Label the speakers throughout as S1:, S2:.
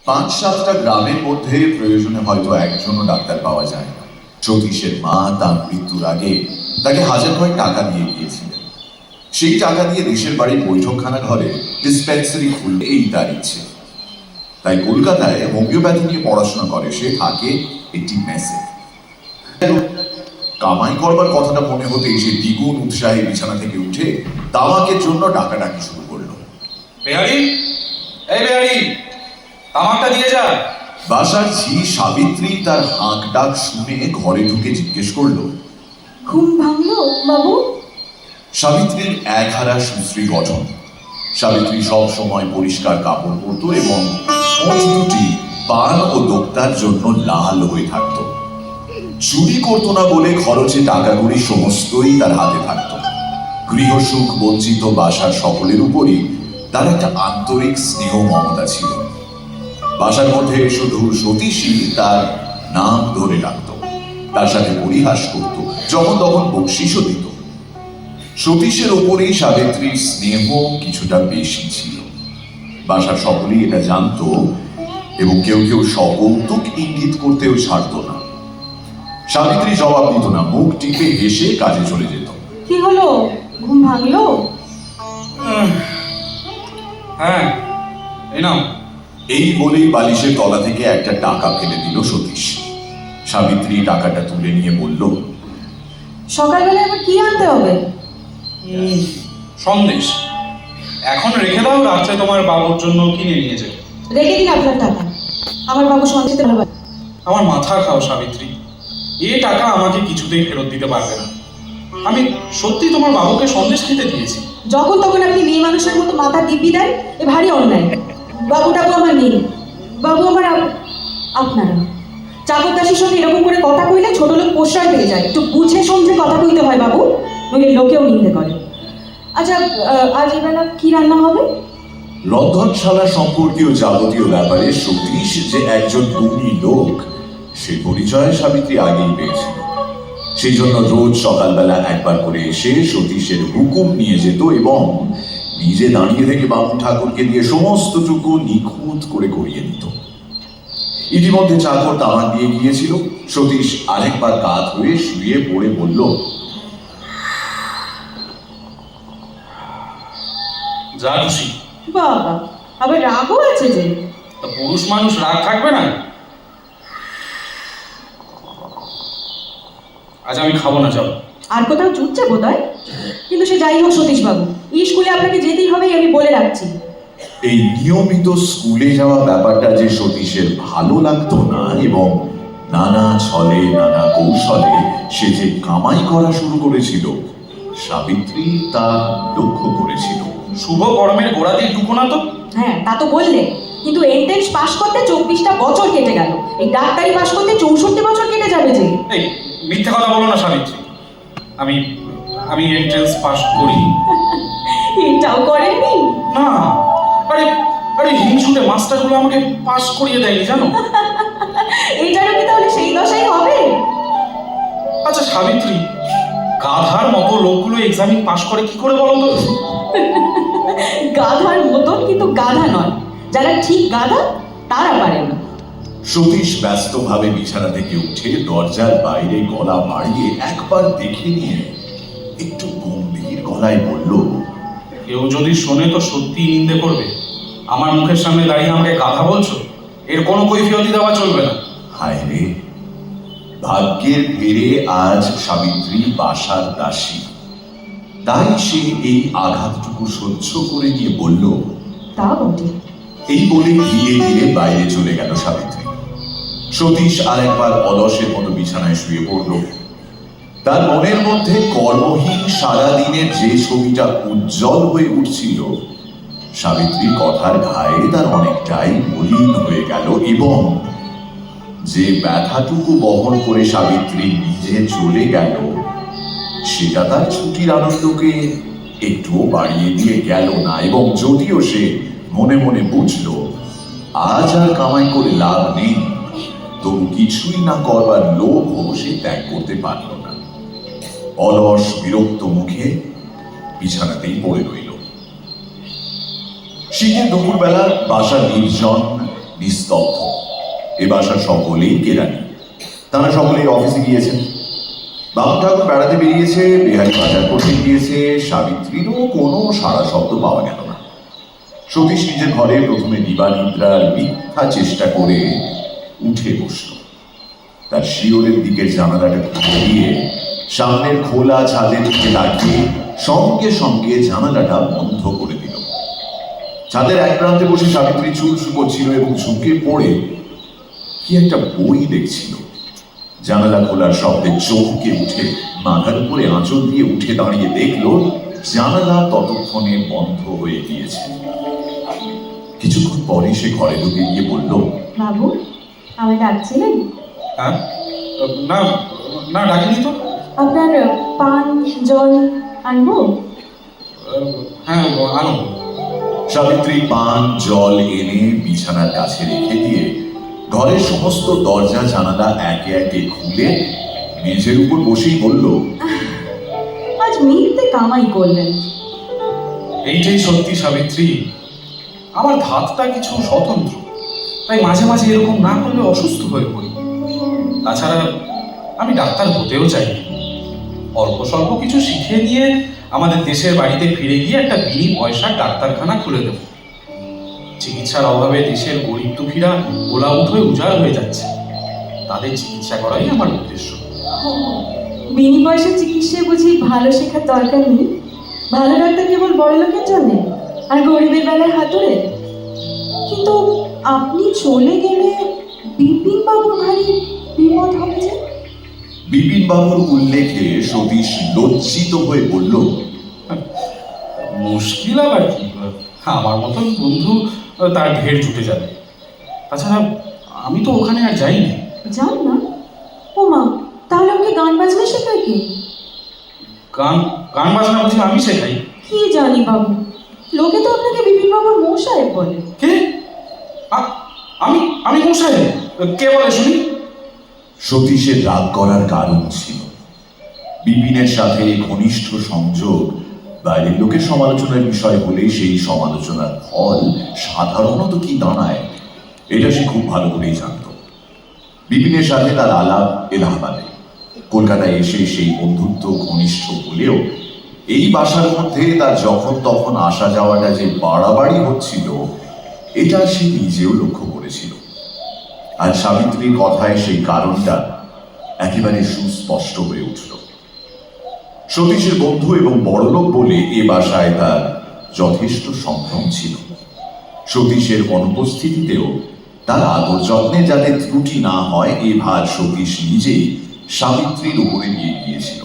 S1: 5-7টা গ্রামের মধ্যে প্রয়োজনে হয়তো একজনও ডাক্তার পাওয়া যায় না। সতীশের মা তার মৃত্যুর আগে তাকে 1000 টাকা দিয়ে গিয়েছিলেন। সেই টাকা দিয়ে দেশের বাড়ির বৈঠকখানা ঘরে ডিসপেন্সারি খুলবে এই তার ইচ্ছে। তাই কলকাতায় হোমিওপ্যাথি নিয়ে পড়াশোনা করে সে, থাকে একটি মেসে। কামাই করবার কথাটা মনে হতে সে দ্বিগুণ উৎসাহে বিছানা থেকে উঠে তামাকের জন্য ডাকাডাকি শুরু করলো।
S2: বেহারি, এই বেহারি, তামাকটা দিয়ে যা।
S1: বাসার ঝি সাবিত্রী তার হাঁক ডাক শুনে ঘরে ঢুকে জিজ্ঞেস করলো,
S3: ঘুম ভাঙলো বাবু?
S1: সাবিত্রীর একহারা সুশ্রী গঠন। সাবিত্রী সব সময় পরিষ্কার কাপড় পরত এবং ঠোঁট দুটি পান ও দোক্তার জন্য লাল হয়ে থাকত। চুরি করতো না বলে খরচে টাকা কড়ি সমস্তই তার হাতে থাকত। গৃহসুখ বঞ্চিত বাসার সকলের উপরই তার একটা আন্তরিক স্নেহ মমতা ছিল। বাসার মধ্যে শুধু সতীশই তার নাম ধরে ডাকত, তার সাথে পরিহাস করত, যখন তখন বকশিসও দিত। সতীশের ওপরেই সাবিত্রীর স্নেহ কিছুটা বেশি ছিল। বাসার সকলেই এটা জানত এবং কেউ কেউ সকৌতুক ইঙ্গিত করতেও ছাড়ত না। সাবিত্রী জবাব দিত না, মুখ টিপে হেসে কাজে চলে যেত।
S3: কি হলো, ঘুম ভাঙলো?
S2: হ্যাঁ, এই নাও।
S1: এই বলেই বালিশের তলা থেকে একটা টাকা ফেলে দিল সতীশ। সাবিত্রী টাকাটা তুলে নিয়ে বলল,
S3: সকালবেলা আবার কি আনতে হবে?
S2: সন্দেশ। এখন রেখে দাও, রাত্রে তোমার বাবুর জন্য কিনে নিয়ে যাবে।
S3: রেখে দিন আপনার টাকা, আমার বাবু সঞ্চিতে ভালোবাসে।
S2: আমার মাথা খাও সাবিত্রী, এ টাকা আমাকে কিছুতেই ফেরত দিতে পারবে না। আমি সত্যি তোমার বাবুকে সন্দেশ খেতে দিয়েছি।
S3: যখন তখন আপনি মেয়ে মানুষের মতো মাথা দিব্যি দেন, এ ভারী অন্যায়। বাবুটাকে আমার নেই, বাবু আমার আপনারা। চাকর দাসীর সঙ্গে এরকম করে কথা কইলে ছোট লোক প্রশ্রয় পেয়ে যায়। একটু বুঝে সমঝে কথা কইতে হয় বাবু, নইলে লোকেও নিন্দে করে। আচ্ছা, আজ এবেলা কি রান্না হবে?
S1: রন্ধনশালা সম্পর্কীয় যাবতীয় ব্যাপারে সতীশ যে একজন গুণী লোক সে পরিচয় সাবিত্রী আগেই পেয়েছিল। সেই জন্য রোজ সকালবেলা একবার করে এসে সতীশের হুকুম নিয়ে যেত এবং নিজে দাঁড়িয়ে থেকে বামুন ঠাকুরকে দিয়ে সমস্তটুকু নিখুঁত করে করিয়ে দিত। ইতিমধ্যে চাকর তামাক দিয়ে গিয়েছিল। সতীশ আরেকবার কাত হয়ে শুয়ে পড়ে বলল,
S2: যা খুশি।
S3: বাবা, আবার রাগও আছে যে?
S2: তা পুরুষ মানুষ রাগ থাকবে না? আজ আমি খাবো না, যাও।
S3: আর কোথাও জুটছে বোধ হয়, কিন্তু সে যাই হোক সতীশ বাবু, এই স্কুলে আপনাকে যেতেই হবে, আমি বলে রাখছি।
S1: এই নিয়মিত স্কুলে যাওয়া ব্যাপারটা যে সতীশের ভালো লাগতো না এবং নানা ছলে নানা কৌশলে সে যে কামাই করা শুরু করেছিল সাবিত্রী তা লক্ষ্য করেছিল।
S2: শুভ কর্মের গোড়া দিয়ে ঢুকো না তো।
S3: হ্যাঁ, তা তো বললে, কিন্তু এন্ট্রেন্স পাশ করতে 24টা বছর কেটে গেল, এই ডাক্তারি পাশ করতে 64 বছর কেটে যাবে যে।
S2: এই মিথ্যে কথা বলো না সাবিত্রী, আমি আমি এন্ট্রেন্স পাস করি।
S3: এটাও করেননি?
S2: না, আরে আরে হিংসুটে মাস্টারগুলো আমাকে পাস করিয়ে দেয়নি, জানো।
S3: এইটারও কি তাহলে সেই দশাই হবে?
S2: আচ্ছা সাবিত্রী, গাধার মতো লোকগুলো এক্সামিন পাস করে কি করে বলো তো?
S3: গাধার মতন, কিন্তু গাধা নয়। যারা ঠিক গাধা তারা পারে না।
S1: সতীশ ব্যস্তভাবে বিছানা থেকে উঠে দরজার বাইরে গলা বাড়িয়ে একবার দেখে নিয়ে একটু গম্ভীর গলায় বলল,
S2: কেউ যদি শোনে তো সত্যি নিন্দে করবে। আমার মুখের সামনে দাঁড়িয়ে আমাকে গাধা বলছো, এর কোনো কৈফিয়তি দেওয়া চলবে না।
S1: হায় রে, ভাগ্যের ফেরে আজ সাবিত্রী বাসার দাসী। তাই সে এই আঘাতটুকু সহ্য করে নিয়ে বলল,
S3: তা বটে।
S1: এই বলে ধীরে ধীরে বাইরে চলে গেল সাবিত্রী। সতীশ আরেকবার অলসের মতো বিছানায় শুয়ে পড়ল। তার মনের মধ্যে কর্মহীন সারাদিনের যে ছবিটা উজ্জ্বল হয়ে উঠছিল সাবিত্রীর কথার ঘায়ে তার অনেকটাই মলিন হয়ে গেল এবং যে ব্যথাটুকু বহন করে সাবিত্রী নিজে চলে গেল সেটা তার ছুটির আনন্দকে একটুও বাড়িয়ে দিয়ে গেল না। এবং যদিও সে মনে মনে বুঝল আজ আর কামাই করে লাভ নেই, তবু কিছুই না করবার লোভ সে ত্যাগ করতে পারল না। অলস বিরক্ত মুখে বিছানাতেই পড়ে রইল। শীতের দুপুরবেলা বাসা নির্জন নিস্তব্ধ। এ বাসার সকলেই কেরানি, তারা সকলেই অফিসে গিয়েছেন। বাবু ঠাকুর বেড়াতে বেরিয়েছে, বিহারি বাজার করতে গিয়েছে, সাবিত্রীরও কোনো সারা শব্দ পাওয়া গেল না। সতীশ নিজের ঘরে প্রথমে দিবানিদ্রার মিথ্যা চেষ্টা করে উঠে বসল। তার শিওরের দিকের জানালাটা খুলে দিয়ে সামনের খোলা ছাদের দিকে তাকিয়ে সঙ্গে সঙ্গে জানালাটা বন্ধ করে দিল। ছাদের এক প্রান্তে বসে সাবিত্রী চুল শুকোচ্ছিল এবং ঝুঁকে পড়ে কি একটা বই দেখছিল। জানালা খোলার শব্দে চমকে উঠে মাথার উপরে আঁচল দিয়ে উঠে দাঁড়িয়ে দেখল জানালা ততক্ষণে বন্ধ হয়ে গিয়েছে। কিছুক্ষণ পরে সে ঘরে ঢুকে গিয়ে বলল,
S3: বাবু, আমায় ডাকছিলেন?
S2: হ্যাঁ, না না ডাকিনি তো।
S3: আপনার পান জল আনবো?
S2: হ্যাঁ, আনো।
S1: সাবিত্রী পান জল এনে বিছানার কাছে রেখে দিয়ে ঘরের সমস্ত দরজা জানালা একে একে খুলে মেঝের উপর বসেই বলল,
S3: আজ মিথ্যে কামাই করলেন।
S2: এইটাই সত্যি সাবিত্রী, আমার ধাতটা কিছু স্বতন্ত্র, তাই মাঝে মাঝে এরকম না করলে অসুস্থ হয়ে পড়ি। তাছাড়া আমি ডাক্তার হতেও চাই। অল্প স্বল্প কিছু শিখে নিয়ে আমাদের দেশের বাড়িতে ফিরে গিয়ে একটা বিনি পয়সার ডাক্তারখানা খুলে দেব। চিকিৎসার অভাবে দেশের গরিব দুঃখীরা গোলাউট হয়ে উজাড় হয়ে যাচ্ছে, তাদের চিকিৎসা করাই আমার উদ্দেশ্য।
S3: বিনি পয়সার চিকিৎসায় বুঝি ভালো শেখার দরকার নেই? ভালো ডাক্তার কেবল বড় লোকের জন্যে, আর গরিবের বেলায় হাতুড়ে। কিন্তু আপনি চলে গেলে বিপিন বাবুর ভারী বিপদ হবে যে।
S1: বিপিন বাবুর উল্লেখে সতীশ লজ্জিত হয়ে বলল,
S2: মুশকিল আবার কি, আমার মতন বন্ধু তার ঢের ছুটে যাবে। তাছাড়া আমি তো ওখানে আর যাই না।
S3: যান না? ও মা, তাহলে ওকে গান বাজনা শেখায় কে?
S2: গান গান বাজনা বুঝি আমি শেখাই?
S3: কি জানি বাবু, লোকে তো আপনাকে বিপিন বাবুর মৌ সাহেব বলে।
S2: কে? আমি আমি মশাই? কে বলে শুনি?
S1: সতীশের রাগ করার কারণ ছিল বিপিনের সাথে ঘনিষ্ঠ সংযোগ বাইরের লোকের সমালোচনার বিষয় হলে সেই সমালোচনার ফল সাধারণত কি দাঁড়ায় এটা সে খুব ভালো করেই জানত। বিপিনের সাথে তার আলাপ এলাহাবাদে, কলকাতায় এসে সেই বন্ধুত্ব ঘনিষ্ঠ হলেও এই বাসার মধ্যে তার যখন তখন আসা যাওয়াটা যে বাড়াবাড়ি হচ্ছিল এটা সে নিজেও লক্ষ্য করেছিল। আর সাবিত্রীর কথায় সেই কারণটা একেবারে সুস্পষ্ট হয়ে উঠল। সতীশের বন্ধু এবং বড়লোক বলে এ বাসায় তার যথেষ্ট সম্ভ্রম ছিল। সতীশের অনুপস্থিতিতেও তার আদর যত্নে যাতে ত্রুটি না হয় এ ভার সতীশ নিজেই সাবিত্রীর উপরে দিয়ে গিয়েছিল।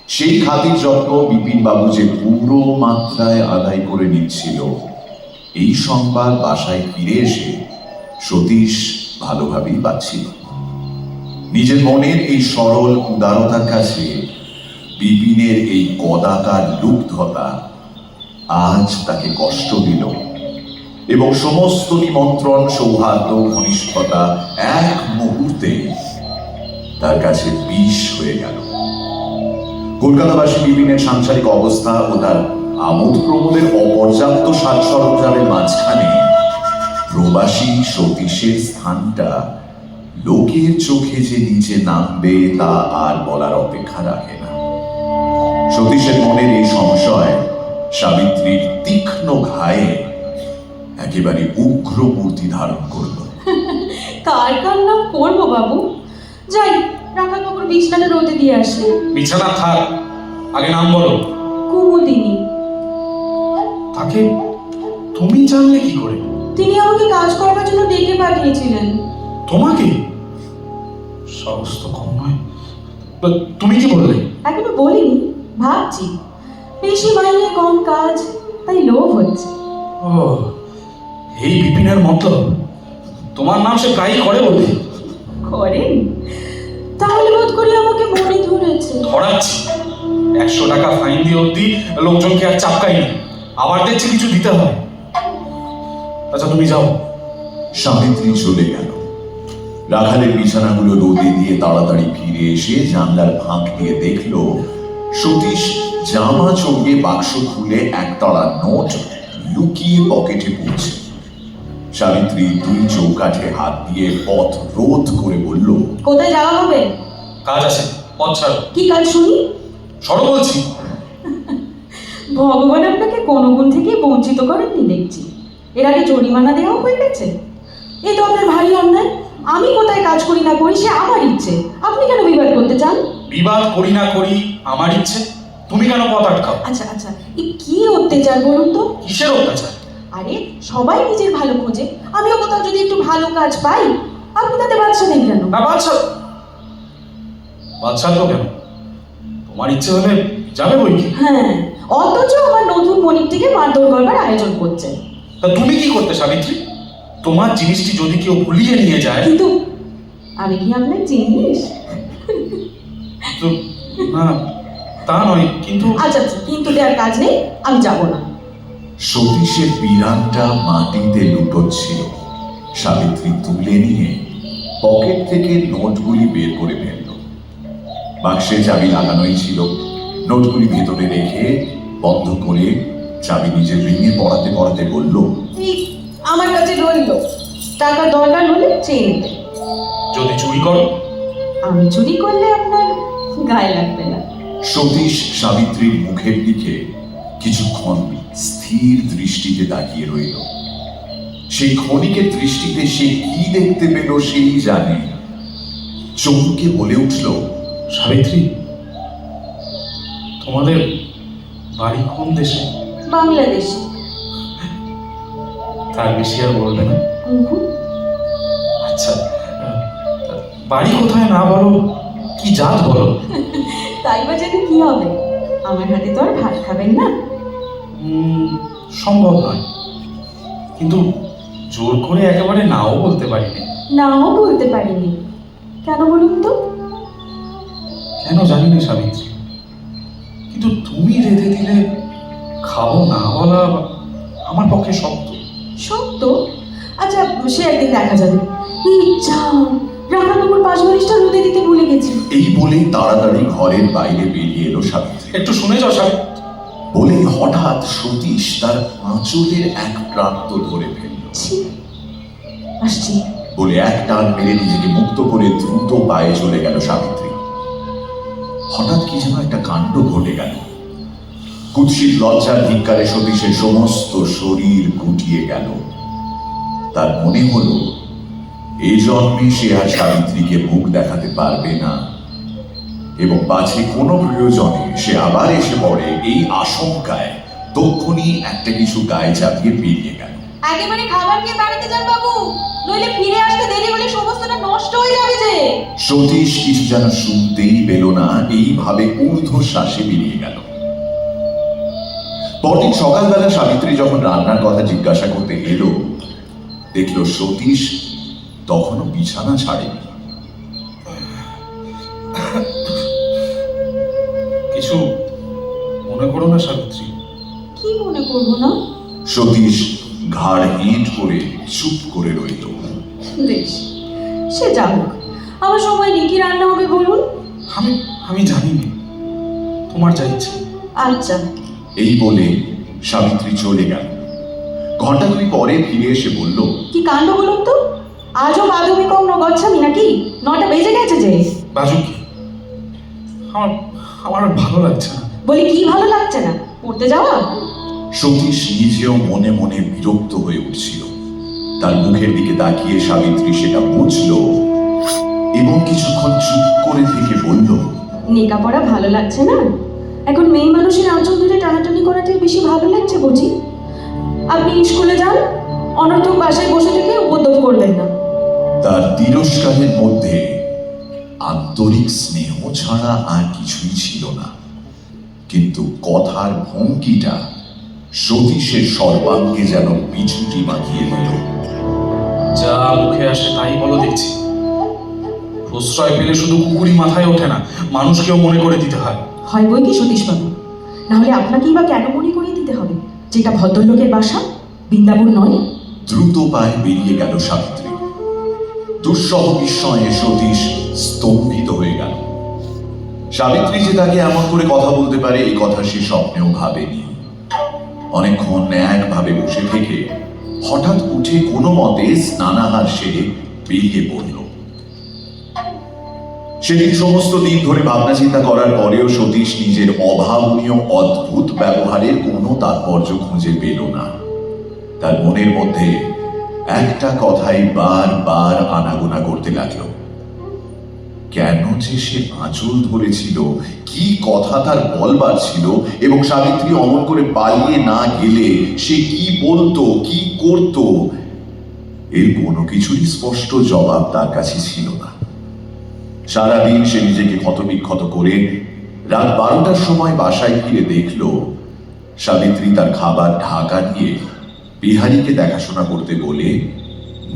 S1: সেই খাতির যত্ন বিপিন বাবু যে পুরো মাত্রায় আদায় করে নিচ্ছিল এই সংবাদ বাসায় ফিরে এসে সতীশ ভালোভাবেই পাচ্ছিল। নিজের মনের এই সরল উদারতার কাছে বিপিনের এই কদাকার লুব্ধতা আজ তাকে কষ্ট দিল এবং সমস্ত নিমন্ত্রণ সৌহার্দ্য ঘনিষ্ঠতা এক মুহূর্তে তার কাছে বিষ হয়ে গেল। কলকাতাবাসী বিপিনের সাংসারিক অবস্থা ও তার আমোদ প্রমোদের অপর্যাপ্ত সাজ সরঞ্জামের মাঝখানে প্রবাসী সতীশের স্থানটা লোকের চোখে যে নিচে নামবে তা আর বলার অপেক্ষা রাখে না। সতীশের মনের এই সংশয় সাবিত্রীর তীক্ষ্ণ ঘায়ে একেবারে উগ্র মূর্তি ধারণ করল।
S3: কার কার নাম করবো বাবু? যাই, রাখা কাপড় বিছানাটা রোদে দিয়ে আসি।
S2: বিছানা থাক, আগে নাম বলো।
S3: কুমুদিনী।
S2: তাকে তুমি জানলে কি করে?
S3: তিনি আমাকে কাজ করবার জন্য ডেকে পাঠিয়েছিলেন।
S2: তোমাকে? সাহস তো কম নয়। তুমি কি বললে?
S3: এখনো বলিনি, ভাবছি। বেশি মাইনে কম কাজ, তাই লোভ হচ্ছে।
S2: ও, এই বিপিনের মতলব? তোমার নাম সে প্রায়ই করে বলে।
S3: করেন? তাহলে বোধ করি আমাকে মনে ধরেছে।
S2: ধরাচ্ছি, 100 টাকা ফাইন দিয়ে অব্দি লোকজনকে আর চাপকাই না, আবার দেখছি কিছু দিতে হয়। আচ্ছা তুমি যাও।
S1: সাবিত্রী চলে গেল। রাখালের বিছানাগুলো রোদে দিয়ে তাড়াতাড়ি ফিরে এসে জানলার ফাঁক দিয়ে দেখল সতীশ জামা চোখে বাক্স খুলে একতলা নোট লুকিয়ে পকেটে পুড়ছে। সাবিত্রী দুই চৌকাঠে হাত দিয়ে পথ রোধ করে বলল,
S3: কোথায় যাওয়া হবে?
S2: কাজ আছে, পথ ছাড়ো।
S3: কি কাজ শুনি?
S2: সরো বলছি।
S3: ভগবান আপনাকে কোনো গুণ থেকে বঞ্চিত করেননি দেখছি। এর আগে জরিমানা দেওয়া হয়ে গেছে। এই তো আপনার ভারী অন্যায়। আমি কোথায় কাজ করি না করি সে আমার ইচ্ছে, আপনি কেন বিবাদ করতে চান?
S2: বিবাদ করি না করি আমার ইচ্ছে, তুমি কেন পথ আটকাও?
S3: আচ্ছা আচ্ছা, এই কি অত্যাচার বলুন তো?
S2: কিসের অত্যাচার?
S3: আরে সবাই নিজের ভালো খোঁজে, আমিও কোথাও যদি একটু ভালো কাজ পাই, আপনি তাতে বাচ্চা নেন কেন?
S2: না বাদশা, বাদশা তো কেন, তোমার ইচ্ছে হলে যাবে বই কি।
S3: হ্যাঁ, অথচ আমার নতুন মনিকটিকে মারধর করবার আয়োজন করছেন।
S2: তা তুমি কি করতে সাবিত্রী? তোমার জিনিসটি যদি কেউ ভুলিয়ে নিয়ে যায়?
S3: কিন্তু আমি কি আপনার জিনিস?
S2: তো না, তা নয়, কিন্তু
S3: আচ্ছা আচ্ছা, কিন্তু দেওয়ার কাজ নেই, আমি যাব না।
S1: সতীশের বিরানটা মাটিতে লুটোচ্ছিল। সাবিত্রী তুলে নিয়ে পকেট থেকে নোটগুলি বের করে ফেলল। বাক্সে চাবি লাগানোই ছিল। নোটগুলি ভেতরে রেখে বন্ধ করে চাবি নিজের রিঙে পড়াতে পড়াতে বলল,
S3: এই আমার কাছে রইল, টাকা দরকার হলে চেয়ে নেবে।
S2: যদি চুরি করো?
S3: আমি চুরি করলে আপনার গায়ে লাগবে না।
S1: সতীশ সাবিত্রীর মুখের দিকে কিছুক্ষণ স্থির দৃষ্টিতে তাকিয়ে রইল। সেই ক্ষণিকের দৃষ্টিতে সে কি দেখতে পেল সেই জানে। চমকে বলে উঠল,
S2: সাবিত্রী, তোমাদের বাড়ি কোন দেশে?
S3: বাংলাদেশে।
S2: তার বেশি আর বলবে না?
S3: উহুম।
S2: আচ্ছা, বাড়ি কোথায় না বলো, কি জাত বলো?
S3: তাই বা জানি কি হবে, আমার হাতে তো আর ভাত খাবেন না।
S2: সম্ভব নয়, কিন্তু জোর করে একেবারে নাও বলতে পারিনি।
S3: নাও বলতে পারিনি কেন বলুন তো?
S2: কেন জানি না সাবিত্রী, কিন্তু তুমি রেঁধে দিলে খাবো না বলা আমার পক্ষে শক্ত।
S3: সত্য? আচ্ছা, সে একদিন দেখা যাবে। ইচ্ছা, রান্না নম্বর 5 বালিশটা রোদে দিতে ভুলে গেছি।
S1: এই বলেই তাড়াতাড়ি ঘরের বাইরে বেরিয়ে এলো সাবিত্রী।
S2: একটু শুনে যাও সাবিত্রী।
S1: বলেই হঠাৎ সতীশ তার আঁচলের এক প্রান্ত ধরে ফেলল।
S3: ছি, আসছি।
S1: বলে এক টান মেরে নিজেকে মুক্ত করে দ্রুত পায়ে চলে গেল সাবিত্রী। হঠাৎ কি যেন একটা কাণ্ড ঘটে গেল। কুৎসিত লজ্জার ধিক্কারে সতীশের সমস্ত শরীর গুটিয়ে গেল। তার মনে হলো এই জন্মে সে আর সাবিত্রীকে মুখ দেখাতে পারবে না, এবং পাছে কোনো প্রয়োজনে সে আবার এসে পড়ে এই আশঙ্কায় তক্ষুনি একটা কিছু গায়ে চাপিয়ে বেরিয়ে গেল।
S3: একেবারে খাবার খেয়ে বাড়িতে যান বাবু, নইলে ফিরে আসতে দেরি হলে সমস্তটা নষ্ট হয়ে যাবে যে।
S1: সতীশ কিছু যেন শুনতেই পেল না, এইভাবে ঊর্ধ্বশ্বাসে বেরিয়ে গেল। পরদিন সকালবেলা সাবিত্রী যখন রান্নার কথা জিজ্ঞাসা করতে এলো, দেখল সতীশ তখনও বিছানা ছাড়েনি।
S2: কিছু মনে করো না সাবিত্রী।
S3: কি মনে করবো না?
S1: সতীশ ঘাড় হেঁট করে চুপ করে রইল।
S3: বেশ, সে যাক, আমার সময় নেই। কি রান্না হবে বলুন?
S2: আমি আমি জানি না, তোমার যা ইচ্ছে।
S3: আচ্ছা।
S1: এই বলে সাবিত্রী চলে গেল। ঘন্টা 2 পরে ফিরে এসে বলল,
S3: কি কাণ্ড বলুন তো, আজও বাধবী কম নগচ্ছামি নাকি? 9টা বেজে গেছে যে।
S2: বাজু কি? আমার আমার আর ভালো লাগছে না।
S3: বলি কি ভালো লাগছে না? পড়তে যাওয়া?
S1: সতীশ নিজেও মনে মনে বিরক্ত হয়ে উঠছিল। তার মুখের দিকে তাকিয়ে সাবিত্রী সেটা বুঝল এবং কিছুক্ষণ চুপ করে থেকে বলল,
S3: লেখাপড়া ভালো লাগছে না? এখন মেয়ে মানুষের আঁচল ধরে টানাটানি করাটাই বেশি ভালো লাগছে বুঝি? আপনি স্কুলে যান, অনর্থক বাসায় বসে থেকে উপদ্রব করবেন না।
S1: তার তিরস্কারের মধ্যে আন্তরিক স্নেহ ছাড়া আর কিছুই ছিল না, কিন্তু কথার ভঙ্গিটা সতীশের সর্বাঙ্গে যেন বিছুটি মাখিয়ে দিল।
S2: যা মুখে আসে তাই বলো দেখছি। প্রশ্রয় পেলে শুধু কুকুরই মাথায় ওঠে না, মানুষকেও মনে করে দিতে হয়।
S3: হয় বই কি সতীশবাবু, নাহলে আপনাকেই বা কেন মনে করিয়ে দিতে হবে যেটা ভদ্রলোকের বাসা, বৃন্দাবন নয়?
S1: দ্রুত পায়ে বেরিয়ে গেল সাবিত্রী। দুঃসহ বিস্ময়ে সতীশ স্তম্ভিত হয়ে গেল। সাবিত্রী যে তাকে এমন করে কথা বলতে পারে এই কথা সে স্বপ্নেও ভাবেনি। অনেকক্ষণ একভাবে বসে থেকে হঠাৎ উঠে কোনো মতে স্নানাহার সেরে বেরিয়ে পড়ল। সেদিন সমস্ত দিন ধরে ভাবনা চিন্তা করার পরেও সতীশ নিজের অভাবনীয় অদ্ভুত ব্যবহারের কোনো তাৎপর্য খুঁজে পেল না। তার মনের মধ্যে একটা কথাই বারবার আনাগোনা করতে লাগলো, কেন যে সে আঁচল ধরেছিল, কি কথা তার বলবার ছিল, এবং সাবিত্রী অমন করে পালিয়ে না গেলে সে কি বলতো, কি করত, এর কোনো কিছুরই স্পষ্ট জবাব তার কাছে ছিল না। সারাদিন সে নিজেকে ক্ষতবিক্ষত করে রাত 12টার সময় বাসায় ফিরে দেখল সাবিত্রী তার খাবার ঢাকা দিয়ে বিহারীকে দেখাশোনা করতে বলে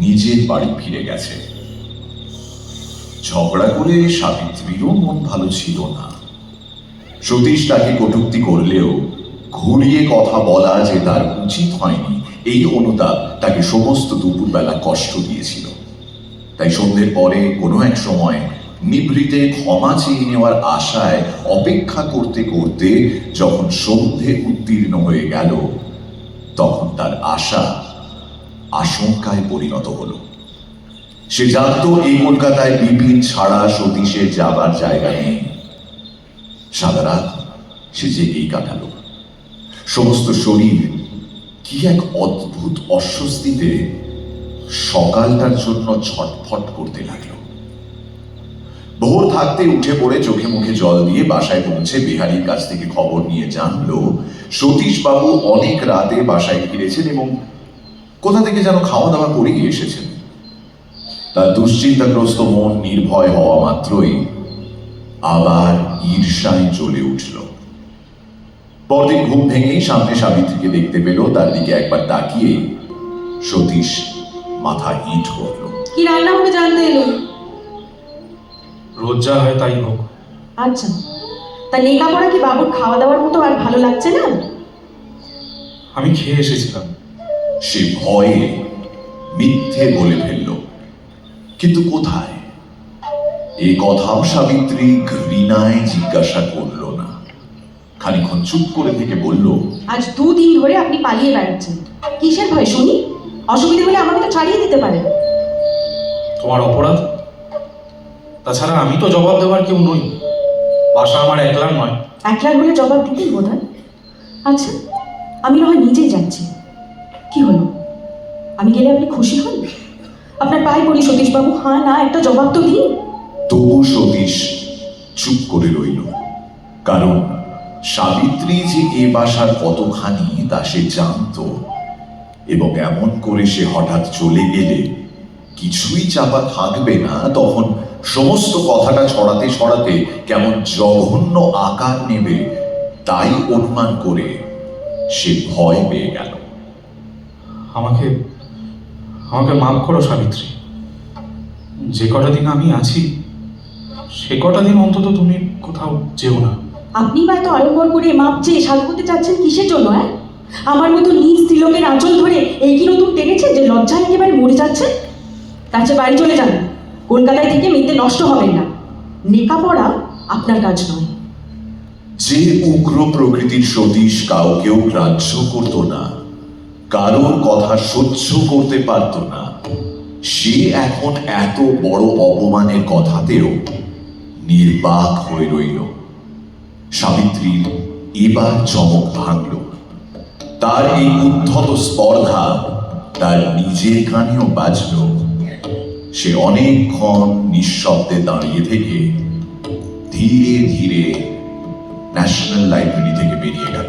S1: নিজের বাড়ি ফিরে গেছে। ঝগড়া করে সাবিত্রীরও মন ভালো ছিল না। সতীশ তাকে কটূক্তি করলেও ঘুরিয়ে কথা বলা যে তার উচিত হয়নি, এই অনুতাপ তাকে সমস্ত দুপুরবেলা কষ্ট দিয়েছিল। তাই সন্ধ্যের পরে কোনো এক সময় নিভৃতে ক্ষমা চেয়ে নেওয়ার আশায় অপেক্ষা করতে করতে যখন সন্ধে উত্তীর্ণ হয়ে গেল, তখন তার আশা আশঙ্কায় পরিণত হলো। সে জানত এই কলকাতায় বিপিন ছাড়া সতীশের যাবার জায়গা নেই। সারা রাত সে জেগেই কাটালো। সমস্ত শরীর কি এক অদ্ভুত অস্বস্তিতে সকালটার জন্য ছটফট করতে লাগলো। ভোর থাকতে উঠে পড়ে চোখে মুখে জল দিয়ে বাসায় পৌঁছে বিহারীর কাছ থেকে খবর নিয়ে জানলো সতীশবাবু অনেক রাতে বাসায় ফিরেছেন এবং কোথা থেকে যেন খাওয়া দাওয়া করেই এসেছেন। তার দুশ্চিন্তাগ্রস্ত মন নির্ভয় হওয়া মাত্রই আবার ঈর্ষায় জ্বলে উঠল। পরদিন ঘুম ভেঙেই সামনে সাবিত্রীকে দেখতে পেল। তার দিকে একবার তাকিয়ে সতীশ মাথা হিট করল।
S3: কি রান্না হবে জানতে এলো?
S2: রোজ যা হয় তাই হোক।
S3: আচ্ছা, তা লেখাপড়া কি বাবুর খাওয়া দাওয়ার মতো আর ভালো লাগছে না?
S2: আমি খেয়ে এসেছিলাম।
S1: সে ভয়ে মিথ্যে বলে ফেলল, কিন্তু কোথায়? এ কথাও সাবিত্রী ঘৃণায় জিজ্ঞাসা করল না। খানিক্ষণ চুপ করে থেকে বলল,
S3: আজ 2 দিন ধরে আপনি পালিয়ে বেড়াচ্ছেন, কিসের ভয় শুনি? অসুবিধা হলে আমাকে তো ছাড়িয়ে দিতে পারেন।
S2: তোমার অপরাধ? তাছাড়া আমি তো জবাব দেওয়ার কেউ নই। বাসা আমার একলার নয়।
S3: একলার হলে জবাব দিতেই বোধ হয়। আচ্ছা, আমি না হয় নিজেই যাচ্ছি। কি হলো, আমি গেলে আপনি খুশি হন? আপনার পায়ে পড়ি সতীশবাবু, হ্যাঁ না একটা জবাব তো দিন।
S1: তবু সতীশ চুপ করে রইল। কারণ সাবিত্রী যে এ বাসার কতখানি তা সে জানত, এবং এমন করে সে হঠাৎ চলে গেলে কিছুই চাপা থাকবে না। তখন সমস্ত কথাটা ছড়াতে ছড়াতে কেমন জঘন্য আকার নেবে তাই অনুমান করে সে ভয় পেয়ে গেল।
S2: আমাকে আমাকে মাফ করো সাবিত্রী। যে কটা দিন আমি আছি সে কটা দিন অন্তত তুমি কোথাও যেও না।
S3: আপনি বা এত আড়ম্বর করে মাপ চেয়ে সাজ করতে চাচ্ছেন কিসের জন্য? হ্যাঁ, আমার মতো নিজ স্ত্রীলোকের আঁচল ধরে এই কি নতুন টেনেছে যে লজ্জায় একেবারে মরে যাচ্ছে? তার চেয়ে বাড়ি চলে যান। কলকাতায় থেকে মিথ্যে নষ্ট হবেন না। লেখাপড়া আপনার কাজ নয়।
S1: যে উগ্র প্রকৃতির সতীশ কাউকেও গ্রাহ্য করত না, কারোর কথা সহ্য করতে পারত না, সে এখন এত বড় অপমানের কথাতেও নির্বাক হয়ে রইল। সাবিত্রীর এবার চমক ভাঙল। তার এই উদ্ধত স্পর্ধা তার নিজের কানেও বাজল। সে অনেকক্ষণ নিঃশব্দে দাঁড়িয়ে থেকে ধীরে ধীরে ন্যাশনাল লাইব্রেরি থেকে বেরিয়ে গেল।